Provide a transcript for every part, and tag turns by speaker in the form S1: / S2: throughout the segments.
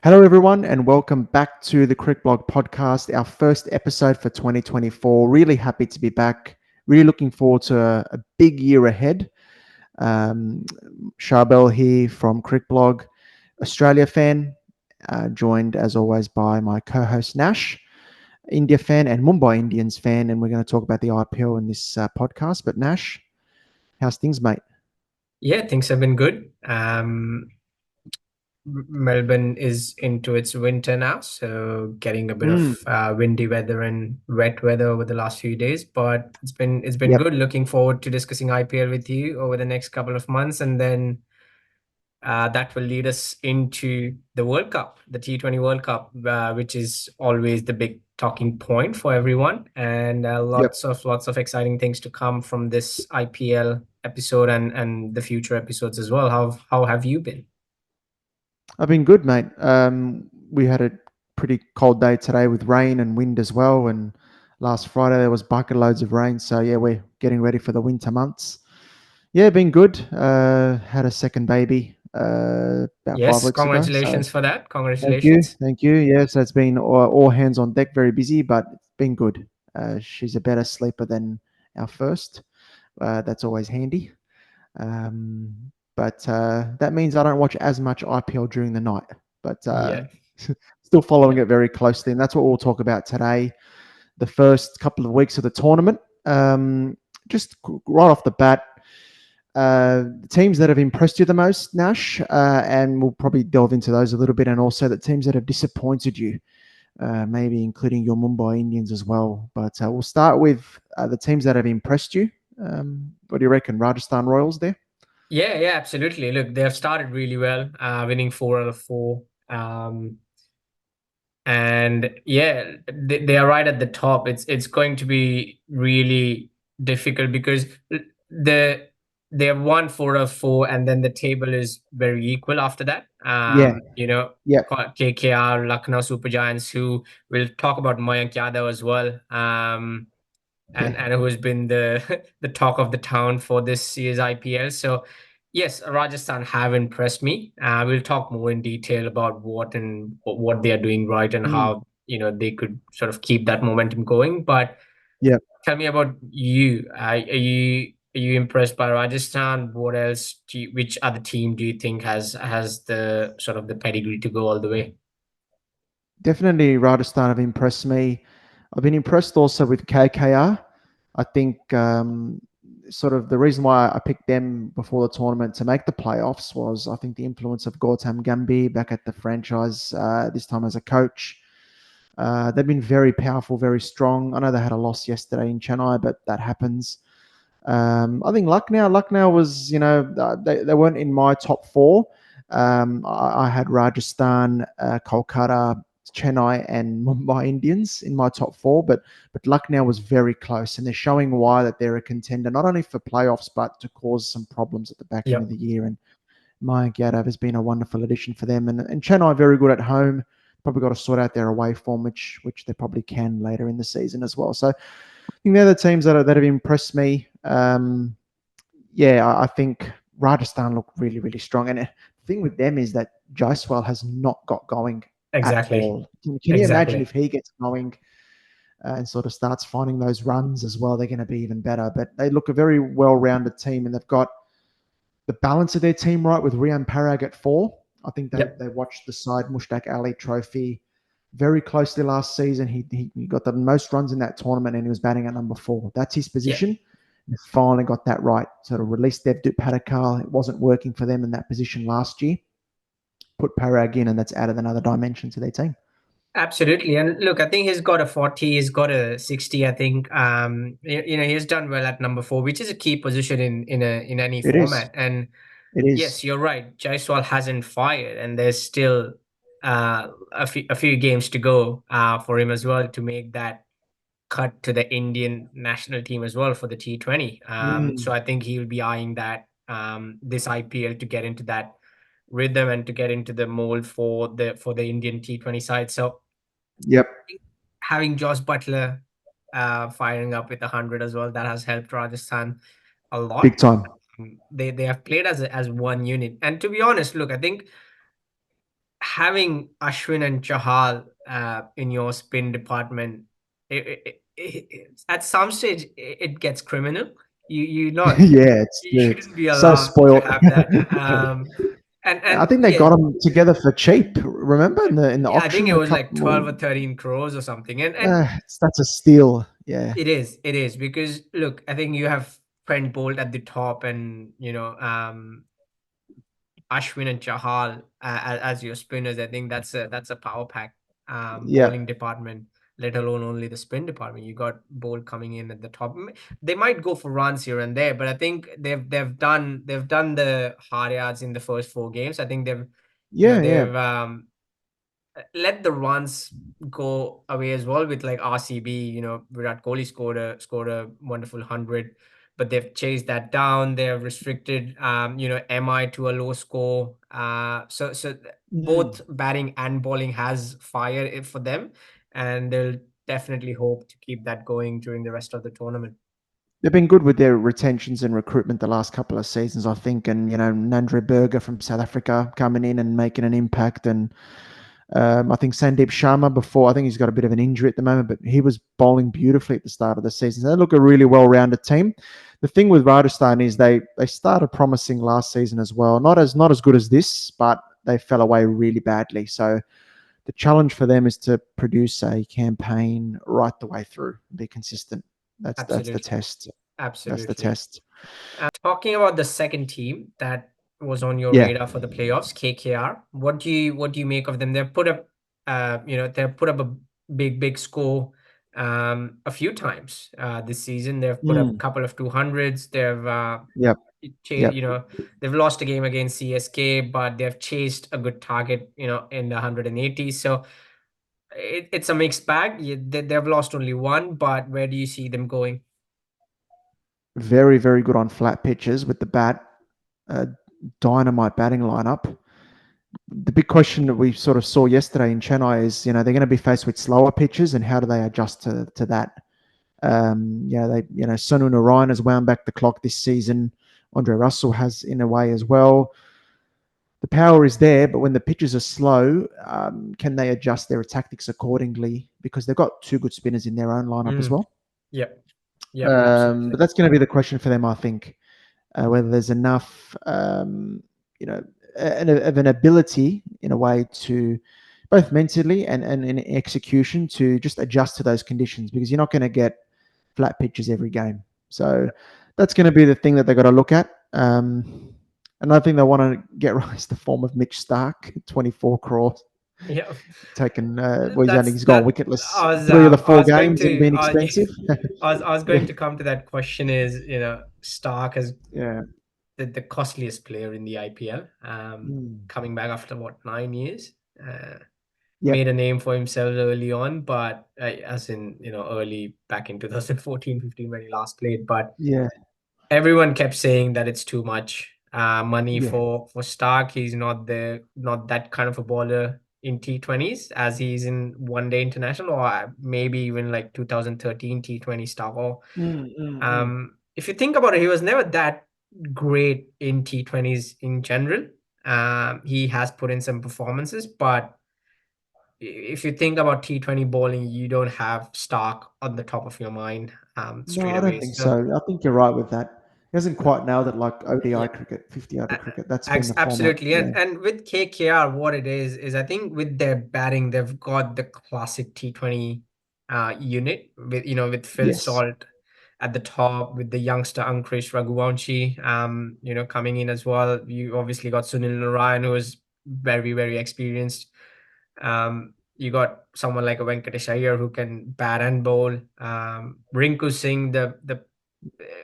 S1: Hello, everyone, and welcome back to the CricBlog podcast, our first episode for 2024. Really happy to be back. Really looking forward to a big year ahead. Um, Charbel here from CricBlog, Australia fan, joined as always by my co host Nash, India fan, and Mumbai Indians fan. And we're going to talk about the IPL in this podcast. But, Nash, how's things, mate?
S2: Yeah, things have been good. Melbourne is into its winter now, so getting a bit of
S1: Mm,
S2: windy weather and wet weather over the last few days. But it's been
S1: yep.
S2: good. Looking forward to discussing IPL with you over the next couple of months, and then that will lead us into the World Cup, the T20 World Cup, which is always the big talking point for everyone, and
S1: Yep.
S2: lots of exciting things to come from this IPL episode and the future episodes as well. How have you been?
S1: I've been good, mate. We had a pretty cold day today with rain and wind as well. And last Friday there was bucket loads of rain. So yeah, we're getting ready for the winter months. Yeah, been good. Had a second baby about five
S2: Yes,
S1: weeks ago. So
S2: congratulations for that.
S1: thank you,
S2: Congratulations.
S1: thank you. Yeah, so it's been all hands on deck, very busy, but it's been good. She's a better sleeper than our first. That's always handy. Um, but that means I don't watch as much IPL during the night, but
S2: Yeah,
S1: still following
S2: yeah,
S1: it very closely. And that's what we'll talk about today. The first couple of weeks of the tournament. Just right off the bat, the teams that have impressed you the most, Nash, and we'll probably delve into those a little bit, and also the teams that have disappointed you, maybe including your Mumbai Indians as well. But we'll start with the teams that have impressed you. What do you reckon? Rajasthan Royals there?
S2: yeah, absolutely. Look, they have started really well, winning 4 out of 4. And yeah, they are right at the top. It's going to be really difficult because the they have won 4 of 4, and then the table is very equal after that.
S1: Yeah, yeah,
S2: KKR, Lucknow Super Giants, who we'll talk about Mayank Yadav as well.
S1: yeah.
S2: And who has been the the talk of the town for this year's IPL. So yes, Rajasthan have impressed me. We'll talk more in detail about what they are doing right and
S1: Mm,
S2: how they could sort of keep that momentum going. But
S1: yeah.
S2: tell me about you. Are you impressed by Rajasthan? What else? Which other team do you think has the sort of the pedigree to go all the way?
S1: Definitely Rajasthan have impressed me. I've been impressed also with KKR. I think sort of the reason why I picked them before the tournament to make the playoffs was I think the influence of Gautam Gambhir back at the franchise, this time as a coach. They've been very powerful, very strong. I know they had a loss yesterday in Chennai, but that happens. I think Lucknow was, they weren't in my top four. I had Rajasthan, Kolkata, Chennai, and Mumbai Indians in my top four, but Lucknow was very close, and they're showing why that they're a contender not only for playoffs but to cause some problems at the back end of
S2: Yep.
S1: the year. And Mayank Yadav has been a wonderful addition for them, and Chennai very good at home. Probably got to sort out their away form, which they probably can later in the season as well. So I think they're the teams that have impressed me. Yeah, I think Rajasthan look really, really strong. And the thing with them is that Jaiswal has not got going at
S2: Exactly.
S1: all. Can you imagine
S2: Exactly.
S1: if he gets going and sort of starts finding those runs as well? They're going to be even better. But they look a very well-rounded team, and they've got the balance of their team right with Rian Parag at four. I think
S2: Yep.
S1: they watched the side Mushtaq Ali Trophy very closely last season. He got the most runs in that tournament, and he was batting at number four. That's his
S2: Yep.
S1: position. They finally got that right. Sort of released Devdutt Padikkal. It wasn't working for them in that position last year. Put Parag in, and that's added another dimension to their team.
S2: Absolutely. And look, I think he's got a 40, he's got a 60, I think. He's done well at number 4, which is a key position in any
S1: It is.
S2: format. And
S1: It is.
S2: yes, you're right. Jaiswal hasn't fired, and there's still a few games to go for him as well to make that cut to the Indian national team as well for the T20. So
S1: Mm,
S2: I think he'll be eyeing that this IPL to get into that rhythm and to get into the mold for the Indian T20 side. So
S1: yep.
S2: having Josh Butler firing up with 100 as well, that has helped Rajasthan a
S1: Big
S2: lot.
S1: time.
S2: They have played as one unit, and to be honest, look, I think having Ashwin and Chahal in your spin department, at some stage it gets criminal. You not
S1: Yeah,
S2: you
S1: it's
S2: shouldn't be
S1: so
S2: allowed to
S1: spoiled.
S2: have that.
S1: I
S2: And
S1: think they
S2: yeah,
S1: got them together for cheap. Remember in the
S2: yeah, I think
S1: auction
S2: it
S1: a
S2: was like
S1: couple.
S2: 12 or 13 crores or something. And
S1: That's a steal. Yeah,
S2: it is because look, I think you have Trent Bolt at the top, and Ashwin and Chahal as your spinners. I think that's a power pack
S1: yeah,
S2: bowling department, let alone only the spin department. You got Bolt coming in at the top. They might go for runs here and there, but I think they've done the hard yards in the first four games. I think they've you know
S1: yeah, yeah.
S2: they've let the runs go away as well with like RCB. Virat Kohli scored a wonderful 100, but they've chased that down. They've restricted MI to a low score. Both
S1: Mm.
S2: batting and bowling has fire for them, and they'll definitely hope to keep that going during the rest of the tournament.
S1: They've been good with their retentions and recruitment the last couple of seasons, I think. And Nandre Berger from South Africa coming in and making an impact, and I think Sandeep Sharma before, I think he's got a bit of an injury at the moment, but he was bowling beautifully at the start of the season. So they look a really well-rounded team. The thing with Rajasthan is they started promising last season as well. Not as good as this, but they fell away really badly. So the challenge for them is to produce a campaign right the way through, be consistent. That's the
S2: Absolutely,
S1: test. That's the
S2: absolutely.
S1: test.
S2: Talking about the second team that was on your
S1: Yeah.
S2: radar for the playoffs, KKR. What do you make of them? They've put up a big score a few times this season. They've put up a
S1: Mm.
S2: couple of 200s.
S1: Yep. Yep.
S2: They've lost a game against CSK, but they've chased a good target, in the 180s. So it's a mixed bag. They've lost only one, but where do you see them going?
S1: Very, very good on flat pitches with the bat. Uh, Dynamite batting lineup. The big question that we sort of saw yesterday in Chennai is, they're going to be faced with slower pitches, and how do they adjust to that? Sonu Narayan has wound back the clock this season. Andre Russell has in a way as well. The power is there, but when the pitches are slow, can they adjust their tactics accordingly? Because they've got two good spinners in their own lineup as
S2: Mm,
S1: well.
S2: yep, yep,
S1: But
S2: absolutely.
S1: that's going to be the question for them, I think. Whether there's enough, you know, of an ability in a way to both mentally and in execution to just adjust to those conditions, because you're not going to get flat pitches every game. So that's going to be the thing that they've got to look at. And I think they want to get right is the form of Mitch Stark, 24 crores,
S2: Yeah,
S1: taken.
S2: that's
S1: He's gone
S2: that.
S1: wickеtless
S2: I was
S1: three of the
S2: um, I
S1: four
S2: was going
S1: games and
S2: to
S1: been expensive.
S2: I was
S1: Yeah,
S2: going to come to that question. Is Stark as
S1: yeah,
S2: the costliest player in the IPL,
S1: mm.
S2: coming back after what, 9 years. Made
S1: Yep,
S2: a name for himself early on, but as in early back in 2014, 15 when he last played. But
S1: yeah,
S2: everyone kept saying that it's too much money
S1: yeah.
S2: for Stark. He's not that kind of a bowler in T20s as he's in one day international, or maybe even like 2013 T20 Stark. Or
S1: Mm, mm, mm.
S2: if you think about it, he was never that great in T20s in general. He has put in some performances, but if you think about T20 bowling, you don't have Stark on the top of your mind
S1: No,
S2: straight
S1: I don't
S2: away.
S1: think
S2: So
S1: so. I think you're right with that. He hasn't quite nailed it like
S2: yeah.
S1: ODI cricket, 50 over
S2: A-
S1: cricket. That's been the format.
S2: Absolutely,
S1: Yeah.
S2: and with KKR, what it is I think with their batting, they've got the classic T20 unit with Phil
S1: Yes.
S2: Salt at the top, with the youngster Ankush Raghuvanshi, coming in as well. You obviously got Sunil Narayan, who is very very experienced. You got someone like a Venkatesh Iyer who can bat and bowl. Rinku Singh, the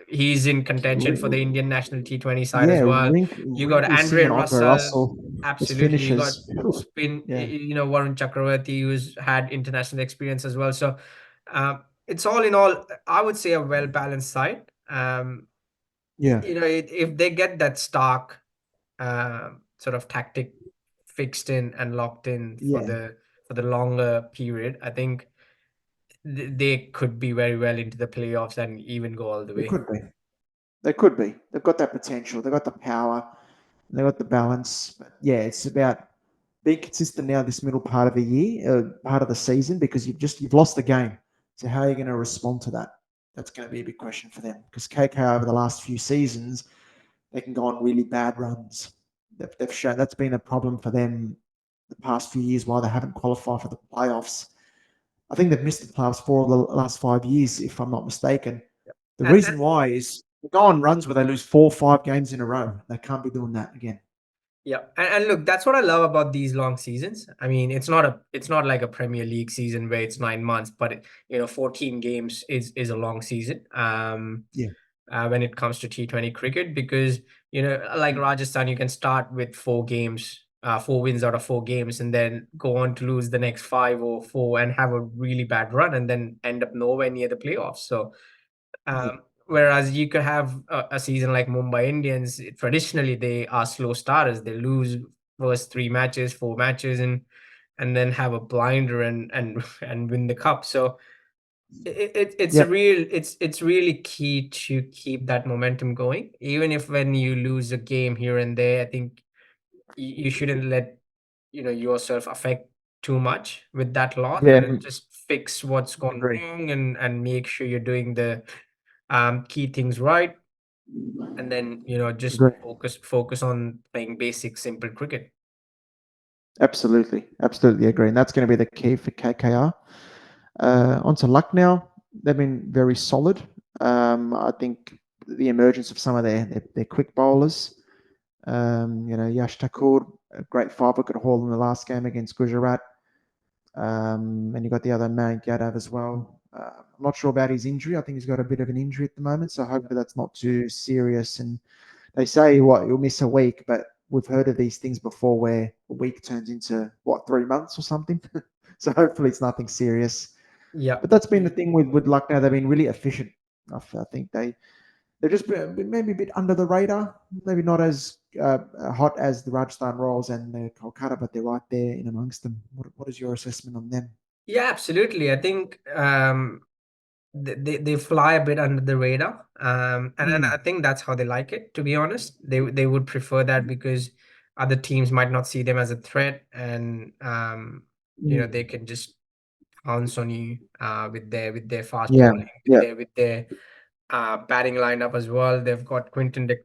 S2: he's in contention for the Indian national T20 side as
S1: Yeah,
S2: well. You got
S1: Rinku Singh
S2: Andre
S1: and Andre
S2: Russell,
S1: Russell as
S2: absolutely. You got
S1: finishers. Whew.
S2: spin,
S1: Yeah.
S2: Varun Chakravarti, who's had international experience as well. So it's all in all, I would say a well balanced side.
S1: Yeah.
S2: If they get that Stark sort of tactic fixed in and locked in for
S1: Yeah.
S2: the longer period, I think they could be very well into the playoffs and even go all the
S1: They
S2: way.
S1: could be. They could be. They've got that potential. They've got the power. They've got the balance. But yeah, it's about be consistent now this middle part of the year, part of the season, because you've lost the game. So how are you going to respond to that? That's going to be a big question for them, because KKR over the last few seasons, they can go on really bad runs. They've shown that's been a problem for them the past few years, why they haven't qualified for the playoffs. I think they've missed the playoffs for the last 5 years, if I'm not mistaken. The
S2: And
S1: reason why is they go on runs where they lose 4 or 5 games in a row. They can't be doing that again.
S2: yeah, and look, that's what I love about these long seasons. I mean, it's not like a Premier League season where it's 9 months, but 14 games is a long season.
S1: Yeah.
S2: When it comes to T20 cricket, because like
S1: Mm.
S2: Rajasthan, you can start with 4 games, 4 wins out of 4 games, and then go on to lose the next 5 or 4 and have a really bad run, and then end up nowhere near the playoffs. So
S1: Yeah.
S2: whereas you could have a season like Mumbai Indians, traditionally they are slow starters. They lose first 3 matches, 4 matches, and then have a blinder and and win the cup. So it's a
S1: Yep.
S2: real it's really key to keep that momentum going. Even if when you lose a game here and there, I think you shouldn't let yourself affect too much with that loss,
S1: Yeah.
S2: and just fix what's gone
S1: Agree.
S2: wrong and make sure you're doing the key things right, and then just
S1: Agree.
S2: focus on playing basic simple cricket.
S1: Absolutely. Absolutely agree. And that's going to be the key for KKR. On to Lucknow. They've been very solid. I think the emergence of some of their quick bowlers, Yash Thakur, a great 5 wicket haul in the last game against Gujarat. And you got the other Mayank Yadav as well. I'm not sure about his injury. I think he's got a bit of an injury at the moment, so hopefully that's not too serious. And they say what you'll miss a week, but we've heard of these things before where a week turns into 3 months or something. So hopefully it's nothing serious.
S2: Yeah.
S1: But that's been the thing with Lucknow. They've been really efficient. I think they're just maybe a bit under the radar. Maybe not as hot as the Rajasthan Royals and the Kolkata, but they're right there in amongst them. What is your assessment on them?
S2: Yeah, absolutely. I think they fly a bit under the radar, and I
S1: Mm,
S2: think that's how they like it. To be honest, they would prefer that, because other teams might not see them as a threat, and they
S1: mm.
S2: can just pounce on you with their fast
S1: Yeah,
S2: bowling,
S1: yeah,
S2: with their batting lineup as well. They've got Quinton de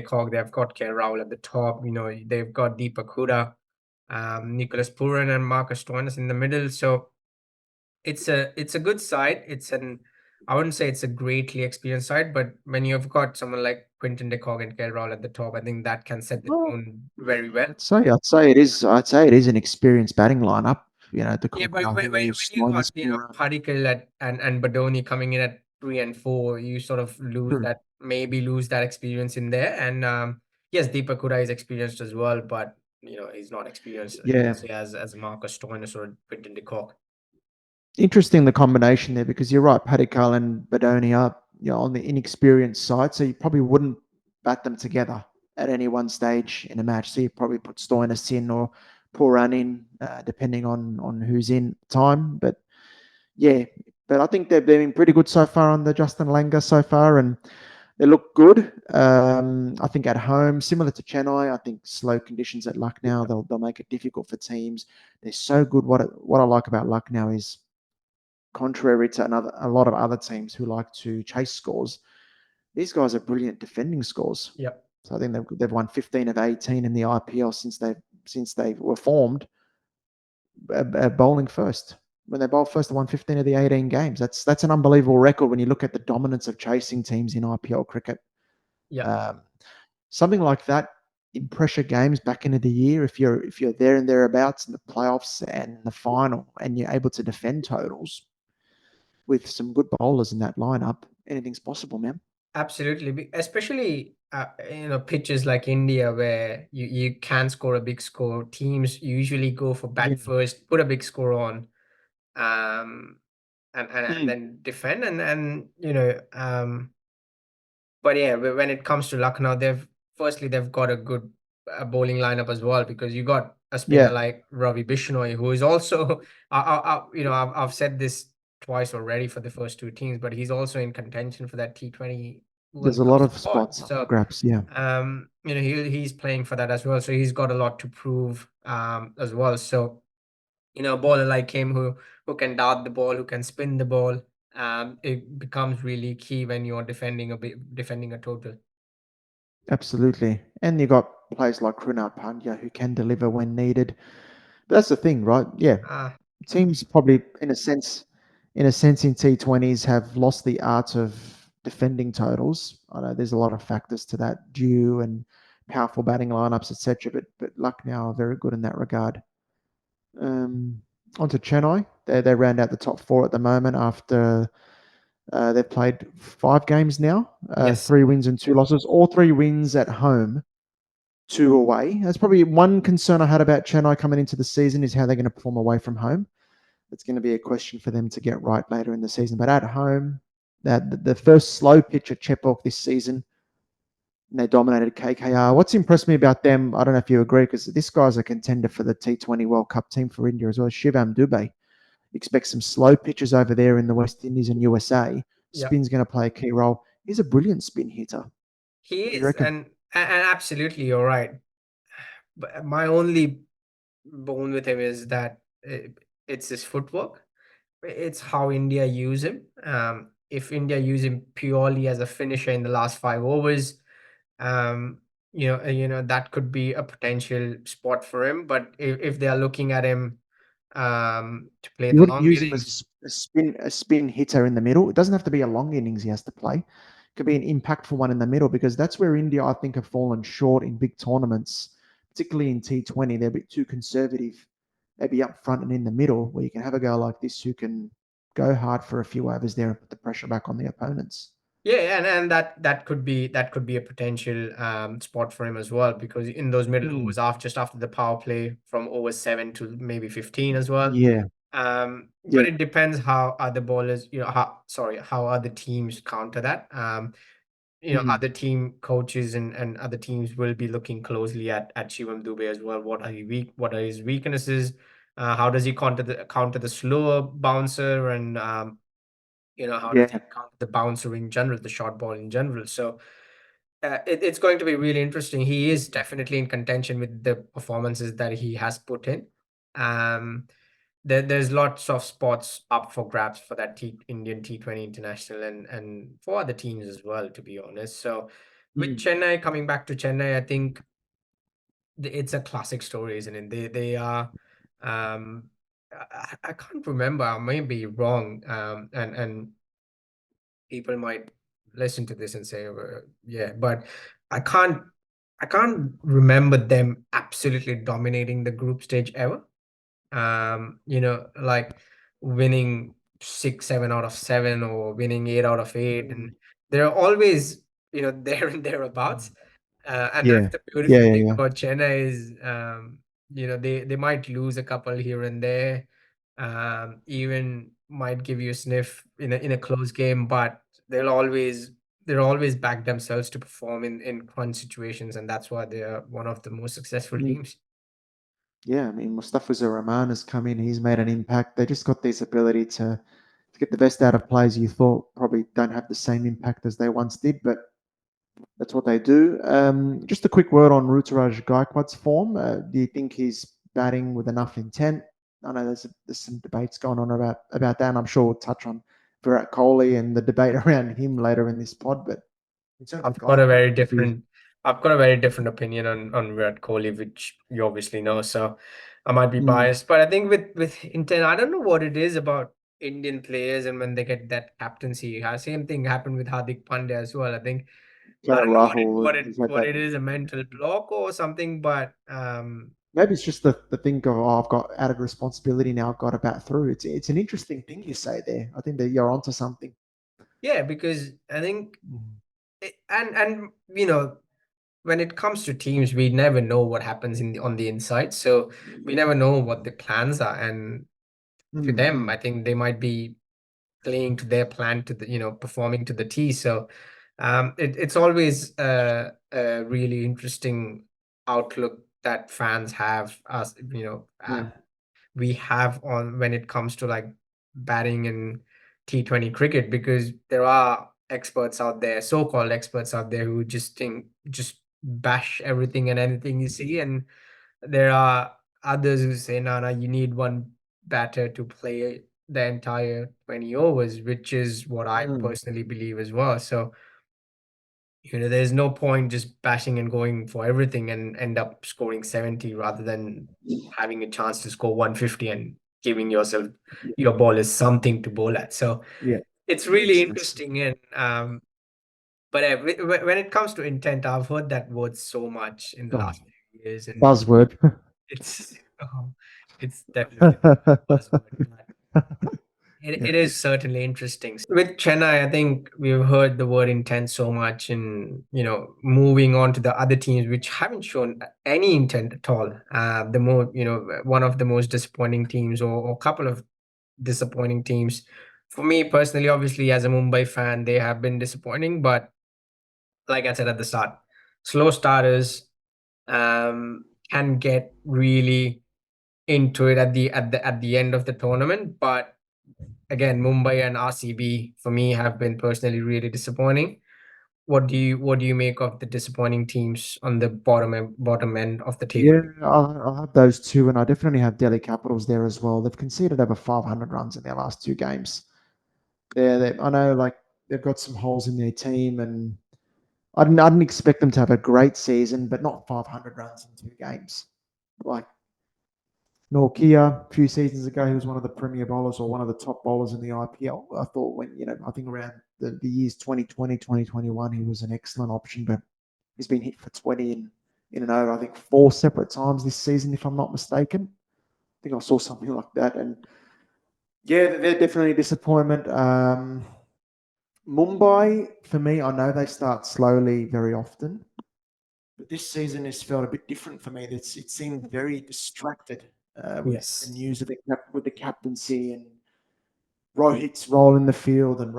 S2: Kock, they've got K. Rowell at the top. They've got Deepak Huda, Nicholas Puran, and Marcus Stoinis in the middle. So it's a good side. I wouldn't say it's a greatly experienced side, but when you've got someone like Quinton de Kock and K. Rowell at the top, I think that can set the
S1: well,
S2: tone very well.
S1: I'd say it is. I'd say it is an experienced batting lineup. The
S2: Yeah, but when
S1: Hall,
S2: you got
S1: Sloan's Puran.
S2: Padikkal and Badoni coming in at 3 and 4, you sort of
S1: True.
S2: lose that experience in there. And yes, Deepak Huda is experienced as well, but he's not experienced,
S1: Yeah,
S2: say, as Marcus Stoinis or Quinton de Kock.
S1: interesting the combination there because you're right. Padikal and Badoni are on the inexperienced side, so you probably wouldn't bat them together at any one stage in a match. So you probably put Stoinis in or Puran in, depending on who's in at the time. But yeah, but I think they've been pretty good so far on the Justin Langer so far, and they look good. I think at home, similar to Chennai, I think slow conditions at Lucknow they'll make it difficult for teams. They're so good. What I like about Lucknow is contrary to a lot of other teams who like to chase scores, these guys are brilliant defending scores.
S2: Yep.
S1: So I think they've won 15 of 18 in the IPL since they were formed, bowling first. When they bowl first, they won 15 of the 18 games. That's an unbelievable record when you look at the dominance of chasing teams in IPL cricket.
S2: Yep.
S1: Um, Something like that in pressure games back into the year, if you're there and thereabouts in the playoffs and the final, and you're able to defend totals with some good bowlers in that lineup, anything's possible, man.
S2: Absolutely, especially pitches like India, where you can score a big score. Teams usually go for
S1: Yeah.
S2: bat first, put a big score on, um, and
S1: Mm.
S2: then defend, but yeah, when it comes to Lucknow, they've got a good bowling lineup as well, because you got a spinner
S1: Yeah.
S2: like Ravi Bishnoi, who is also I've said this twice already for the first two teams, but he's also in contention for that T20
S1: There's
S2: World
S1: a
S2: Cup
S1: lot of
S2: spot.
S1: spots up for
S2: So,
S1: grabs. Yeah,
S2: he's playing for that as well. So he's got a lot to prove as well. So, a bowler like him who can dart the ball, who can spin the ball, it becomes really key when you're defending a total.
S1: absolutely. And you got players like Krunal Pandya who can deliver when needed. But that's the thing, right? Yeah,
S2: Ah,
S1: teams probably, in a sense, in T20s have lost the art of defending totals. I know there's a lot of factors to that, due and powerful batting lineups, etc. But Lucknow are very good in that regard. Um, On to Chennai. They round out the top four at the moment after they've played 5 games now,
S2: yes.
S1: 3 wins and 2 losses. All 3 wins at home, 2 away. That's probably one concern I had about Chennai coming into the season is how they're going to perform away from home. It's going to be a question for them to get right later in the season. But at home, that the first slow pitch at Chepauk this season, and they dominated KKR. What's impressed me about them, I don't know if you agree, because this guy's a contender for the T20 World Cup team for India as well. Shivam Dubey. Expect some slow pitches over there in the West Indies and USA.
S2: Yeah.
S1: Spin's going to play a key role. He's a brilliant spin hitter.
S2: He
S1: What do you
S2: is,
S1: reckon?
S2: and absolutely, you're right. But my only bone with him is that it's his footwork. It's how India use him. If India use him purely as a finisher in the last 5 overs, um, that could be a potential spot for him. But if they are looking at him to play
S1: You
S2: the
S1: wouldn't
S2: long
S1: use him as
S2: innings,
S1: a spin hitter in the middle. It doesn't have to be a long innings he has to play. It could be an impactful one in the middle because that's where India, I think, have fallen short in big tournaments, particularly in T20. They're a bit too conservative, maybe up front and in the middle, where you can have a guy like this who can go hard for a few overs there and put the pressure back on the opponents.
S2: yeah, and that could be a potential spot for him as well because in those middle
S1: Mm,
S2: overs after just after the power play from over 7 to maybe 15 as well.
S1: yeah,
S2: But
S1: yeah,
S2: it depends how other bowlers, how other teams counter that.
S1: mm,
S2: Other team coaches and other teams will be looking closely at Shivam Dubey as well. What are his weaknesses? How does he counter the slower bouncer and how does
S1: yeah.
S2: he counter the bouncer in general, the short ball in general? So it's going to be really interesting. He is definitely in contention with the performances that he has put in. Um, there's lots of spots up for grabs for that Indian T20 international and for other teams as well, to be honest. So with
S1: Mm.
S2: Chennai, coming back to Chennai, I think it's a classic story, isn't it? They are. Um, I can't remember. I may be wrong. And people might listen to this and say, "Yeah," but I can't. I can't remember them absolutely dominating the group stage ever. Like winning 6, 7 out of 7 or winning 8 out of 8, and
S1: Mm.
S2: they're always there and thereabouts. And that's
S1: Yeah,
S2: the
S1: yeah,
S2: beautiful
S1: yeah,
S2: thing
S1: yeah.
S2: about Chennai is they might lose a couple here and there, even might give you a sniff in a close game, but they'll always back themselves to perform in crunch situations, and that's why they are one of the most successful
S1: Mm.
S2: teams.
S1: Yeah, I mean, Mustafiz Rahman has come in. He's made an impact. They just got this ability to get the best out of players you thought probably don't have the same impact as they once did, but that's what they do. Just a quick word on Ruturaj Gaikwad's form. Do you think he's batting with enough intent? I know there's some debates going on about that, and I'm sure we'll touch on Virat Kohli and the debate around him later in this pod. But in terms of
S2: I've got a
S1: Gaikwad,
S2: very
S1: if you,
S2: different I've got a very different opinion on Virat Kohli, which you obviously know. So I might be
S1: mm,
S2: biased, but I think with intent, I don't know what it is about Indian players and when they get that captaincy. Same thing happened with Hardik Pandya as well. I think I don't know what it
S1: Rahul,
S2: what it
S1: he's had
S2: what
S1: that.
S2: it is, a mental block or something, but
S1: Maybe it's just the thing of, oh, I've got added responsibility now. I've got to bat through. It's an interesting thing you say there. I think that you're onto something.
S2: yeah, because I think
S1: Mm.
S2: and when it comes to teams, we never know what happens on the inside, so we never know what the plans are, and to
S1: Mm,
S2: them,
S1: mm.
S2: I think they might be playing to their plan to the performing to the T. So it's always a really interesting outlook that fans have us
S1: Yeah.
S2: we have on when it comes to like batting and T20 cricket, because there are experts out there, so-called experts out there, who just bash everything and anything you see, and there are others who say, "No, no, you need one batter to play the entire 20 overs," which is what I
S1: Mm.
S2: personally believe as well. So, there's no point just bashing and going for everything and end up scoring 70 rather than having a chance to score 150 and giving yourself
S1: Yeah,
S2: your bowlers something to bowl at. So
S1: yeah,
S2: it's
S1: makes
S2: really
S1: sense.
S2: interesting. And but when it comes to intent, I've heard that word so much in the
S1: Oh,
S2: last few years, and
S1: buzzword.
S2: it's it's definitely a buzzword. But
S1: Yeah.
S2: it is certainly interesting. With Chennai, I think we've heard the word intent so much, and moving on to the other teams which haven't shown any intent at all. The more one of the most disappointing teams, or a couple of disappointing teams. For me personally, obviously, as a Mumbai fan, they have been disappointing. But like I said at the start, slow starters can get really into it at the end of the tournament. But again, Mumbai and RCB for me have been personally really disappointing. What do you make of the disappointing teams on the bottom end of the table?
S1: Yeah, I have those two, and I definitely have Delhi Capitals there as well. They've conceded over 500 runs in their last two games. I know, like, they've got some holes in their team, and I didn't expect them to have a great season, but not 500 runs in two games. Like Norkia, a few seasons ago, he was one of the premier bowlers, or one of the top bowlers in the IPL. I thought, I think around the years 2020, 2021, he was an excellent option, but he's been hit for 20 in and over, I think, four separate times this season, if I'm not mistaken. I think I saw something like that. And yeah, they're definitely a disappointment. Mumbai, for me, I know they start slowly very often, but this season has felt a bit different for me. It seemed very distracted with the
S2: Yes,
S1: news of with the captaincy and Rohit's role in the field, and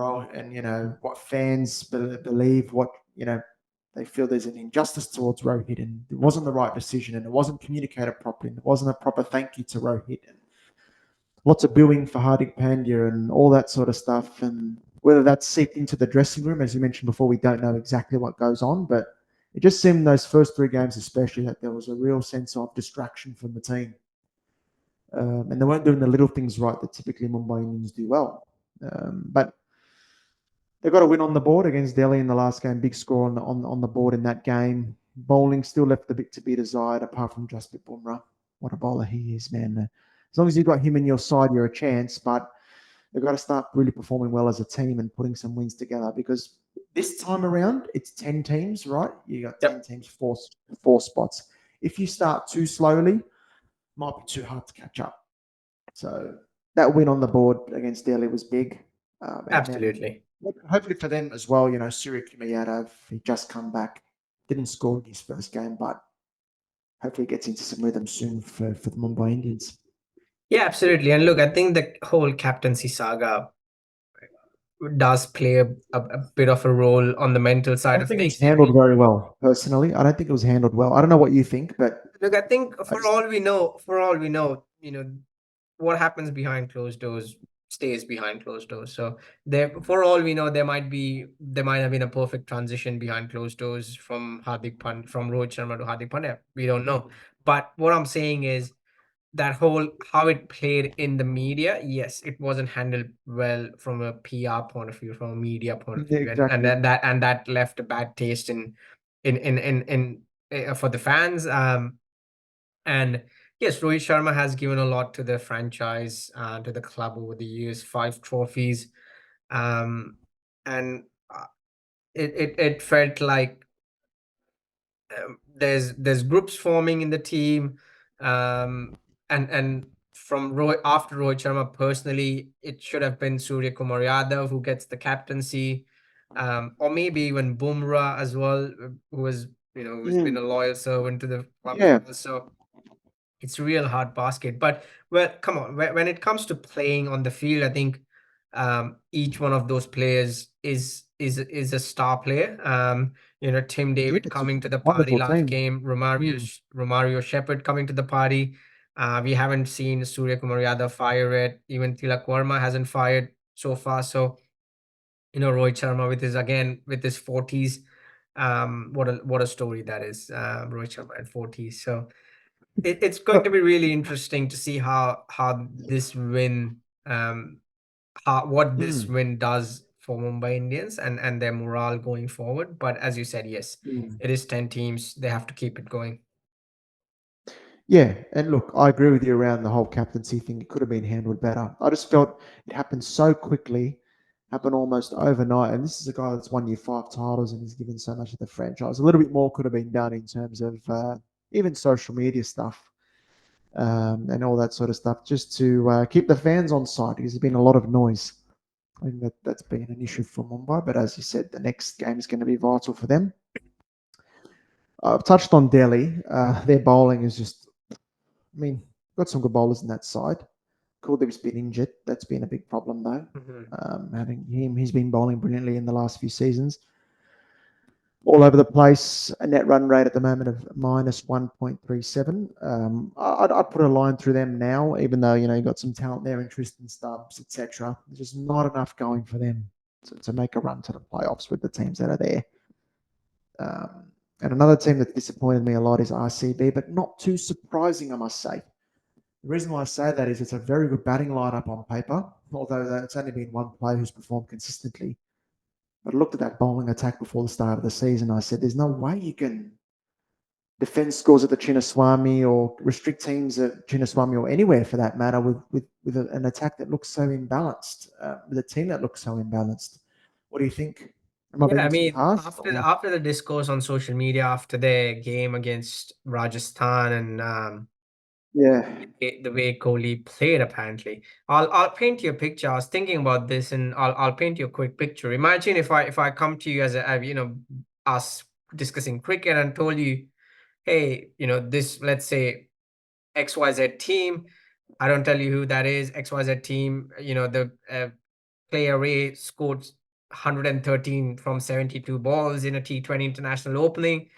S1: what fans believe, what they feel there's an injustice towards Rohit, and it wasn't the right decision, and it wasn't communicated properly, and it wasn't a proper thank you to Rohit, and lots of booing for Hardik Pandya and all that sort of stuff. And whether that's seeped into the dressing room, as you mentioned before, we don't know exactly what goes on, but it just seemed those first three games, especially, that there was a real sense of distraction from the team. And they weren't doing the little things right that typically Mumbai Indians do well. But they got a win on the board against Delhi in the last game. Big score on the board in that game. Bowling still left a bit to be desired, apart from Jasprit Bumrah. What a bowler he is, man. As long as you've got him in your side, you're a chance. But they've got to start really performing well as a team and putting some wins together, because this time around it's 10 teams, right? You got 10
S2: yep,
S1: teams, four spots. If you start too slowly, might be too hard to catch up. So that win on the board against Delhi was big. And then
S2: absolutely.
S1: hopefully for them as well, Surya Yadav, he just come back, didn't score in his first game, but hopefully he gets into some rhythm soon for the Mumbai Indians.
S2: Yeah, absolutely. And look, I think the whole captaincy saga does play a bit of a role on the mental
S1: I
S2: side
S1: don't
S2: of
S1: think it was
S2: things.
S1: handled very well, personally. I don't think it was handled well. I don't know what you think, but
S2: Look, I think
S1: I just think,
S2: for all we know, what happens behind closed doors stays behind closed doors. So there, for all we know, there might have been a perfect transition behind closed doors from from Rohit Sharma to Hardik Pandya. We don't know. But what I'm saying is that whole how it played in the media, yes, it wasn't handled well from a PR point of view, from a media point of
S1: yeah,
S2: view, and
S1: exactly.
S2: then that left a bad taste in for the fans. And yes, Rohit Sharma has given a lot to the franchise, to the club over the years, 5 trophies. Um, and it felt like there's groups forming in the team. And from after Rohit Sharma, personally, it should have been Surya Kumar Yadav who gets the captaincy, or maybe even Bumrah as well, who's been
S1: Mm,
S2: a loyal servant to the club as
S1: yeah,
S2: well. So it's a real hard basket. But well, come on, when it comes to playing on the field, I think each one of those players is a star player. Tim
S1: yeah,
S2: David
S1: it's a
S2: coming to the party
S1: wonderful
S2: last
S1: team.
S2: game,
S1: Mm.
S2: Romario Shepherd coming to the party. We haven't seen Surya Kumar Yadav fire it. Even Tilak Verma hasn't fired so far. So Rohit Sharma with his 40s. What a story that is. Rohit Sharma at 40s. So it's going to be really interesting to see how this win what this
S1: Mm,
S2: win does for Mumbai Indians and their morale going forward. But as you said, yes,
S1: mm.
S2: it is 10 teams. They have to keep it going.
S1: Yeah, and look, I agree with you around the whole captaincy thing. It could have been handled better. I just felt it happened so quickly, happened almost overnight. And this is a guy that's won you 5 titles and has given so much of the franchise. A little bit more could have been done in terms of even social media stuff and all that sort of stuff, just to keep the fans on side because there's been a lot of noise. I think that's been an issue for Mumbai. But as you said, the next game is going to be vital for them. I've touched on Delhi. Their bowling is just, I mean, got some good bowlers in that side. Kuldeep's been injured. That's been a big problem, though.
S2: Mhm.
S1: Having him, he's been bowling brilliantly in the last few seasons. All over the place. A net run rate at the moment of minus 1.37. I'd put a line through them now, even though you got some talent there in Tristan Stubbs, etc. There's just not enough going for them to make a run to the playoffs with the teams that are there. And another team that disappointed me a lot is RCB, but not too surprising, I must say. The reason why I say that is it's a very good batting lineup on paper, although it's only been one player who's performed consistently. But I looked at that bowling attack before the start of the season. I said, there's no way you can defend scores at the Chinnaswamy or restrict teams at Chinnaswamy or anywhere for that matter with an attack that looks so imbalanced, with a team that looks so imbalanced. What do you think? Am I
S2: Yeah, I
S1: being too
S2: mean,
S1: harsh?
S2: after the discourse on social media after their game against Rajasthan and
S1: Yeah.
S2: the way Kohli played, apparently, I'll paint you a picture. I was thinking about this, and I'll paint you a quick picture. Imagine if I come to you as us discussing cricket and told you, hey, this, let's say XYZ team. I don't tell you who that is. XYZ team. The player A scored 113 from 72 balls in a T20 international opening.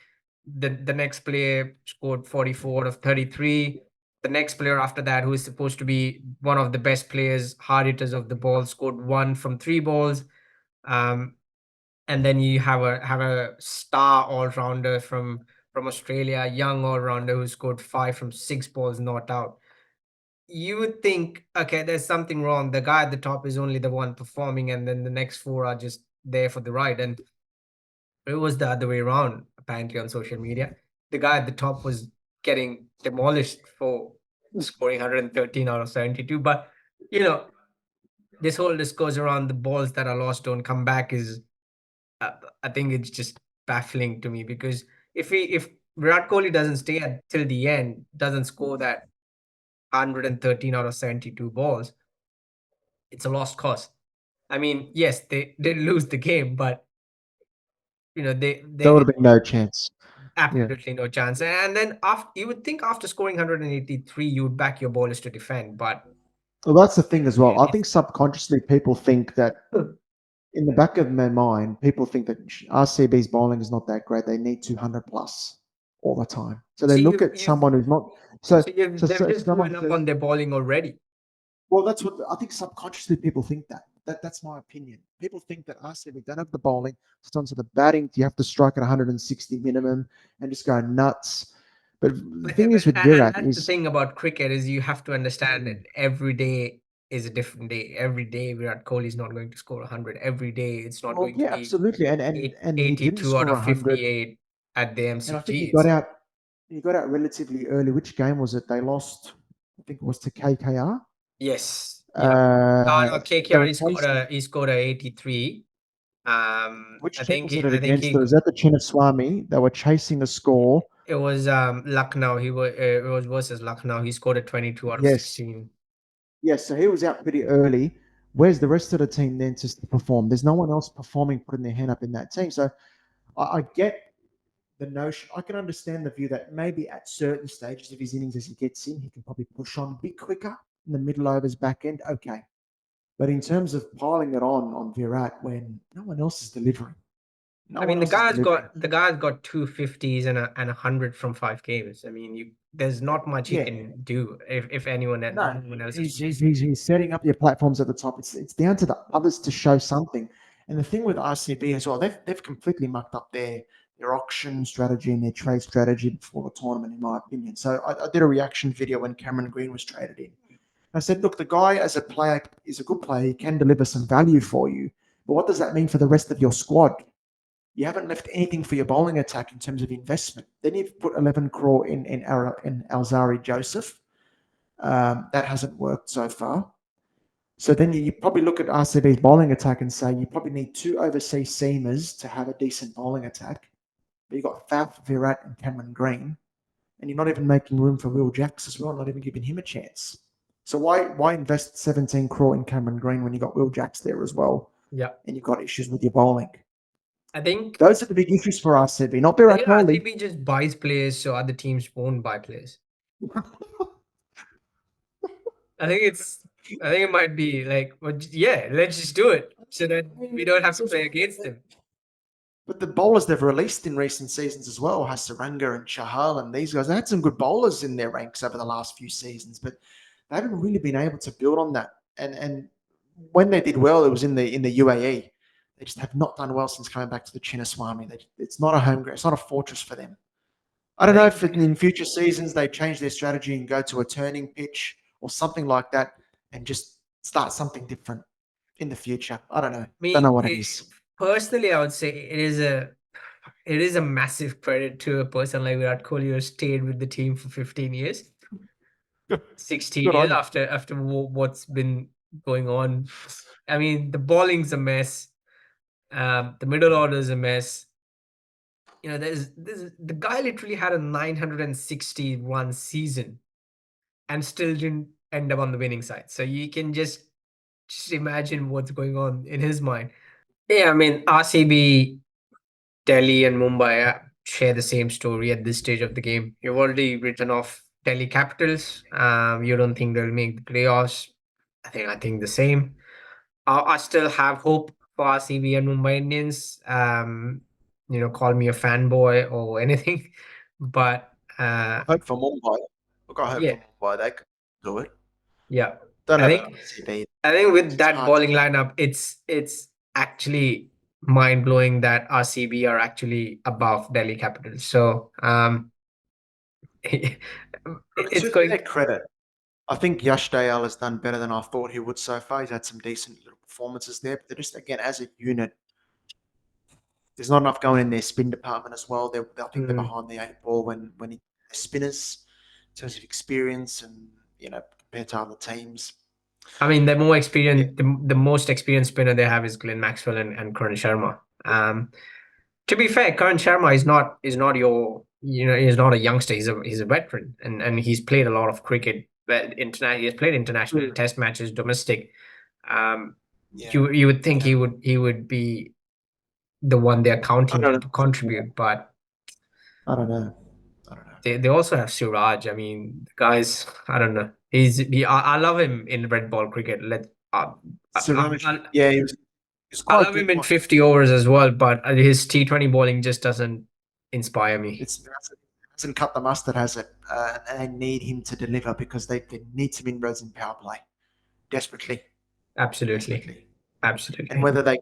S2: The next player scored 44 of 33. The next player after that, who is supposed to be one of the best players, hard hitters of the ball, scored 1 from 3 balls. Um, and then you have a star all rounder from Australia, young all rounder who scored 5 from 6 balls, not out. You would think, okay, there's something wrong. The guy at the top is only the one performing, and then the next four are just there for the ride. And it was the other way around, apparently, on social media. The guy at the top was getting demolished for scoring 113 out of 72. But, you know, this whole discourse around the balls that are lost don't come back is, I think it's just baffling to me because if Virat Kohli doesn't stay till the end, doesn't score that 113 out of 72 balls, it's a lost cause. I mean, yes, they did lose the game, but
S1: There
S2: they
S1: would have been no chance. Yeah.
S2: absolutely no chance. And then after, you would think after scoring 183, you would back your bowlers to defend, but
S1: Well, that's the thing as well. I
S2: really,
S1: think subconsciously people think that in the back of their mind, people think that RCB's bowling is not that great. They need 200 plus all the time. So they
S2: so
S1: look
S2: you've
S1: at
S2: you've
S1: someone who's not. So,
S2: so you've
S1: so,
S2: they've
S1: so
S2: just
S1: someone
S2: given up
S1: says,
S2: on their bowling already.
S1: well, that's what I think subconsciously people think that. That's my opinion. People think that RCB don't have the bowling. It's onto the batting. You have to strike at 160 minimum and just go nuts. But the thing is with
S2: And
S1: Virat
S2: that's the
S1: is,
S2: thing about cricket is you have to understand that
S1: mm,
S2: every day is a different day. Every day Virat Kohli is not going to score 100. Every day it's not
S1: well,
S2: going to
S1: yeah,
S2: be
S1: absolutely, and he didn't
S2: 82 out
S1: score
S2: of
S1: 100.
S2: 58 at the
S1: And I think
S2: MCG. It's
S1: he got out relatively early. Which game was it? They lost, I think it was to KKR.
S2: yes, yeah. No,
S1: They
S2: KKR
S1: were chasing.
S2: he scored a 83.
S1: Which
S2: I
S1: team
S2: think
S1: was it
S2: I think
S1: against? It was at the Chinnaswamy. They were chasing a score.
S2: it was Lucknow. It was versus Lucknow. He scored a 22 out of
S1: Yes,
S2: 16.
S1: yes. So he was out pretty early. Where's the rest of the team then to perform? There's no one else performing, putting their hand up in that team. So I get the notion. I can understand the view that maybe at certain stages of his innings, as he gets in, he can probably push on a bit quicker in the middle overs, back end. Okay. But in terms of piling it on Virat when no one else is delivering, no
S2: I
S1: one
S2: mean, the
S1: else is
S2: guy's
S1: delivering.
S2: got the guy's got 250s and 100 from 5 games. I mean, there's not much he
S1: Yeah,
S2: can do if anyone
S1: no,
S2: anyone else is
S1: he's,
S2: chasing.
S1: he's, he's setting up your platforms at the top. It's down to the others to show something. And the thing with RCB as well, they've completely mucked up their auction strategy and their trade strategy before the tournament, in my opinion. So I did a reaction video when Cameron Green was traded in. I said, look, the guy as a player is a good player. He can deliver some value for you. But what does that mean for the rest of your squad? You haven't left anything for your bowling attack in terms of investment. Then you've put 11 crore in Alzari Joseph. That hasn't worked so far. So then you probably look at RCB's bowling attack and say you probably need 2 overseas seamers to have a decent bowling attack. But you've got Faf, Virat, and Cameron Green, and you're not even making room for Will Jacks as well, not even giving him a chance. So why invest 17 crore in Cameron Green when you got Will Jacks there as well?
S2: Yeah.
S1: And you've got issues with your bowling.
S2: I think
S1: those are the big issues for RCB, not Virat Kohli.
S2: RCB just buys players so other teams won't buy players. I think it might be like, well, yeah, let's just do it so that we don't have to play against them.
S1: But the bowlers they've released in recent seasons as well, Hasaranga and Chahal and these guys, they had some good bowlers in their ranks over the last few seasons, but they haven't really been able to build on that. And when they did well, it was in the UAE. They just have not done well since coming back to the Chinnaswamy. It's not a home ground. It's not a fortress for them. I don't know if in future seasons they change their strategy and go to a turning pitch or something like that and just start something different in the future. I don't know. Don't know what it is.
S2: Personally, I would say it is a massive credit to a person like Virat Kohli who has stayed with the team for 15 years. 16 years after what's been going on. I mean, the bowling's a mess. The middle order is a mess. You know, the guy literally had a 961 season and still didn't end up on the winning side. So you can just imagine what's going on in his mind. Yeah, I mean, RCB, Delhi, and Mumbai share the same story at this stage of the game. You've already written off Delhi Capitals. You don't think they'll make the playoffs. I think the same. I still have hope for RCB and Mumbai Indians. Call me a fanboy or anything, but
S1: hope for Mumbai. Look, I hope for Mumbai they can do it.
S2: Yeah,
S1: Don't
S2: I
S1: know
S2: think
S1: about RCB.
S2: I think with that bowling lineup, it's actually mind blowing that RCB are actually above Delhi Capitals. So it's
S1: to
S2: going.
S1: their credit, I think Yash Dayal has done better than I thought he would so far. He's had some decent little performances there, but they're just, again, as a unit, there's not enough going in their spin department as well. I think they're behind the 8 ball when spinners in terms of experience and compared to other teams.
S2: I mean, the more experienced, the most experienced spinner they have is Glenn Maxwell and Karan Sharma. To be fair, Karan Sharma is not your he's not a youngster. He's a veteran and he's played a lot of cricket. He has played international test matches, domestic. You would think he would be the one they're counting to contribute, but
S1: I don't know.
S2: They also have Suraj. I mean, guys, I don't know. I love him in red ball cricket.
S1: Suraj, he's
S2: I
S1: quite
S2: love
S1: good.
S2: him in 50 overs as well, but his T20 bowling just doesn't inspire me.
S1: It hasn't cut the mustard, has it? And they need him to deliver because they need some inroads in power play desperately.
S2: Absolutely.
S1: And whether they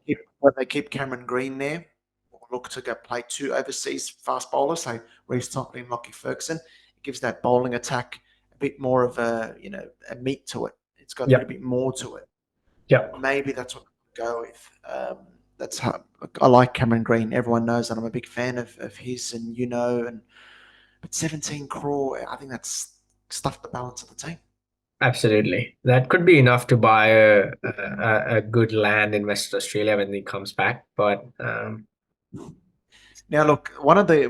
S1: keep Cameron Green there or look to go play 2 overseas fast bowlers, so Reece Topley and Lockie Ferguson, it gives that bowling attack a bit more of a meat to it. It's got a little bit more to it.
S2: Yeah,
S1: maybe that's what I'll go with. That's how I like Cameron Green. Everyone knows that I'm a big fan of his, and but 17 crore, I think that's stuffed the balance of the team.
S2: Absolutely. That could be enough to buy a good land in Western Australia when he comes back. But
S1: now, look, one of the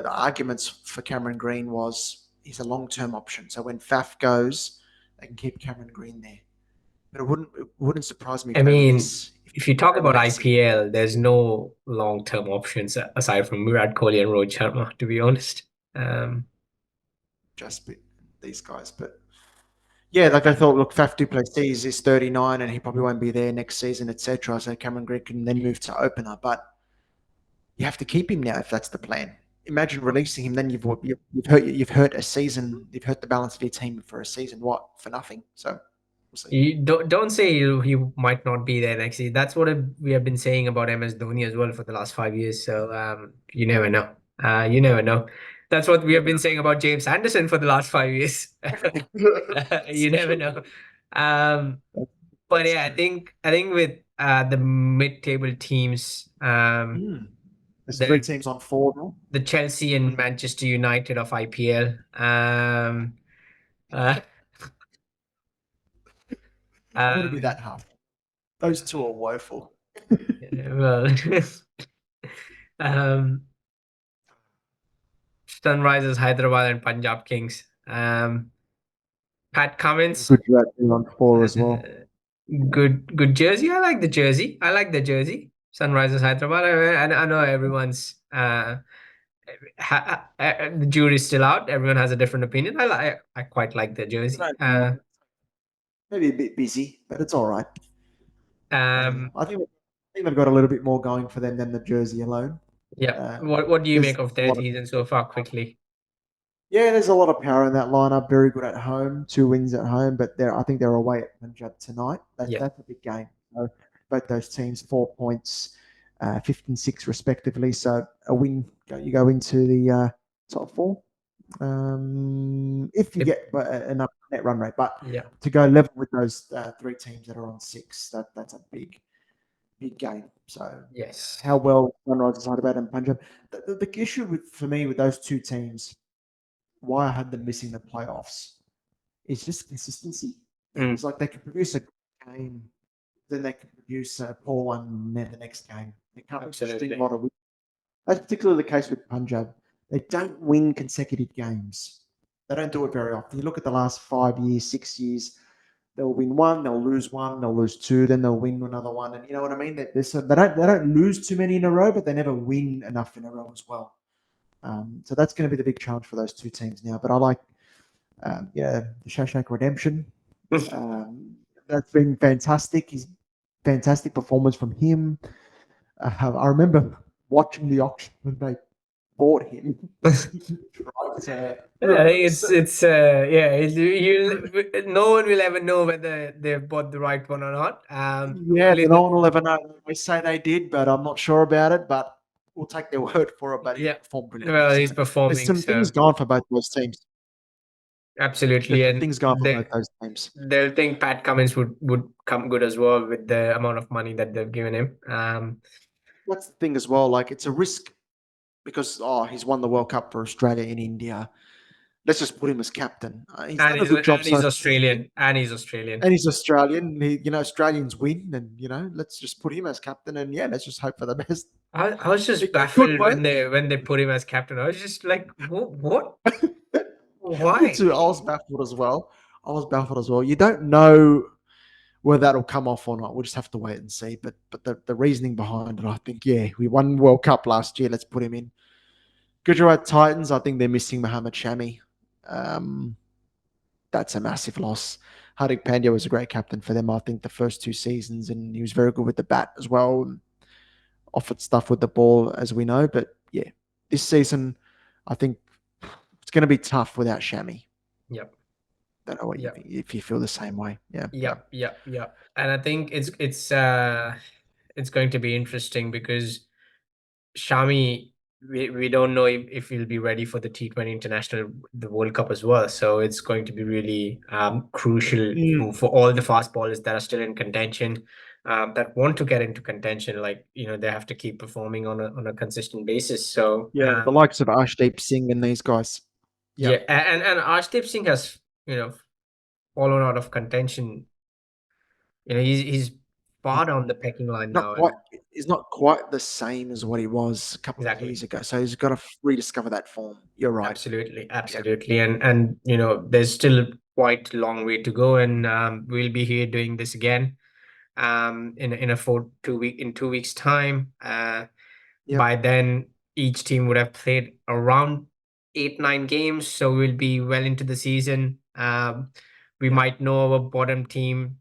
S1: arguments for Cameron Green was he's a long-term option. So when Faf goes, they can keep Cameron Green there. But it wouldn't surprise me.
S2: If you talk about IPL, there's no long-term options aside from Virat Kohli and Rohit Sharma, to be honest.
S1: Just these guys, but yeah, like I thought, look, Faf du Plessis is 39 and he probably won't be there next season, etc. So Cameron Green can then move to opener, but you have to keep him now if that's the plan. Imagine releasing him, then you've hurt a season, you've hurt the balance of your team for a season, for nothing. So
S2: You don't say he might not be there next year. That's what we have been saying about MS Dhoni as well for the last 5 years. So you never know. You never know. That's what we have been saying about James Anderson for the last 5 years. You never know. But yeah, I think with the mid-table teams,
S1: There's three
S2: the
S1: teams on four now.
S2: the Chelsea and Manchester United of IPL. Uh,
S1: Would it be that hard? Those two are woeful.
S2: well, um, Sunrisers Hyderabad and Punjab Kings. Pat Cummins,
S1: Good on four as well.
S2: good jersey. I like the jersey. Sunrisers Hyderabad. I know everyone's the jury's still out. Everyone has a different opinion. I quite like the jersey.
S1: Maybe a bit busy, but it's all right.
S2: Um,
S1: I think they've got a little bit more going for them than the jersey alone.
S2: yeah. What do you
S1: there's
S2: make of
S1: a
S2: their
S1: lot of-
S2: season so far? Quickly.
S1: Yeah, there's a lot of power in that lineup. Very good at home, 2 wins at home, but I think they're away at Punjab tonight.
S2: Yeah.
S1: That's a big game. So both those teams 4 points, 56 respectively. So a win, you go into the top four. If you get enough net run rate, but
S2: Yeah.
S1: to go level with those three teams that are on 6, that's a big game. So
S2: Yes.
S1: how well Sunrise decided about in Punjab. The issue for me with those two teams, why I had them missing the playoffs, is just consistency. It's like they can produce a game, then they can produce a poor one the next game. They can't string a lot of. That's particularly the case with Punjab. They don't win consecutive games. They don't do it very often. You look at the last 5 years, 6 years, they'll win one, they'll lose 2, then they'll win another one, and you know what I mean. They don't lose too many in a row, but they never win enough in a row as well. So that's going to be the big challenge for those two teams now. But I like, the Shawshank Redemption. That's been fantastic. He's fantastic performance from him. I remember watching the auction when they bought him.
S2: No one will ever know whether they've bought the right one or not.
S1: No one will ever know. They say they did, but I'm not sure about it. But we'll take their word for it. But he performed brilliantly.
S2: Well, he's performing.
S1: There's some things gone for both those teams.
S2: Absolutely, and
S1: things gone for both those teams.
S2: They'll think Pat Cummins would come good as well with the amount of money that they've given him.
S1: That's the thing as well. Like, it's a risk because he's won the World Cup for Australia in India. Let's just put him as captain. He's done a good job.
S2: And he's Australian. And he's Australian.
S1: Australians win, and let's just put him as captain, and let's just hope for the best.
S2: I was just baffled when they put him as captain. I was just like, what? Why?
S1: Me too. I was baffled as well. You don't know whether that'll come off or not. We'll just have to wait and see. But the reasoning behind it, I think, we won World Cup last year. Let's put him in. Gujarat Titans, I think they're missing Mohammad Shami. That's a massive loss. Hardik Pandya was a great captain for them, I think, the first 2 seasons, and he was very good with the bat as well. Offered stuff with the ball, as we know. But this season, I think it's going to be tough without Shami.
S2: Yep.
S1: Don't know if you feel the same way.
S2: Yep. And I think it's going to be interesting because Shami, we don't know if he'll be ready for the T20 International, the World Cup as well. So it's going to be really crucial for all the fast bowlers that are still in contention, that want to get into contention. Like, they have to keep performing on a consistent basis. So
S1: the likes of Arshdeep Singh and these guys.
S2: And Arshdeep Singh has fallen out of contention. He's far down the pecking line now.
S1: He's not quite the same as what he was a couple of years ago. So he's got to rediscover that form. You're right.
S2: Absolutely. And there's still quite a long way to go, and we'll be here doing this again in 2 weeks time. By then, each team would have played around 8-9 games, so we'll be well into the season. We might know our bottom team.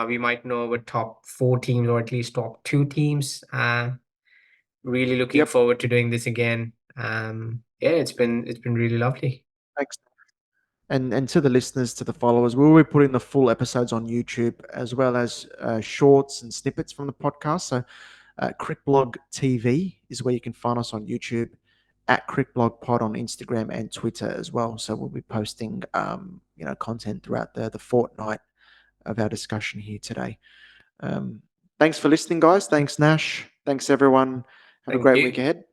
S2: We might know our top 4 teams, or at least top 2 teams. Really looking forward to doing this again. It's been really lovely.
S1: Thanks. And to the listeners, to the followers, we'll be putting the full episodes on YouTube as well as shorts and snippets from the podcast. So CricBlog TV is where you can find us on YouTube, at CricBlog Pod on Instagram and Twitter as well. So we'll be posting content throughout the fortnight of our discussion here today. Thanks for listening, guys. Thanks, Nash. Thanks, everyone. Have a
S2: Thank
S1: great
S2: you.
S1: week ahead.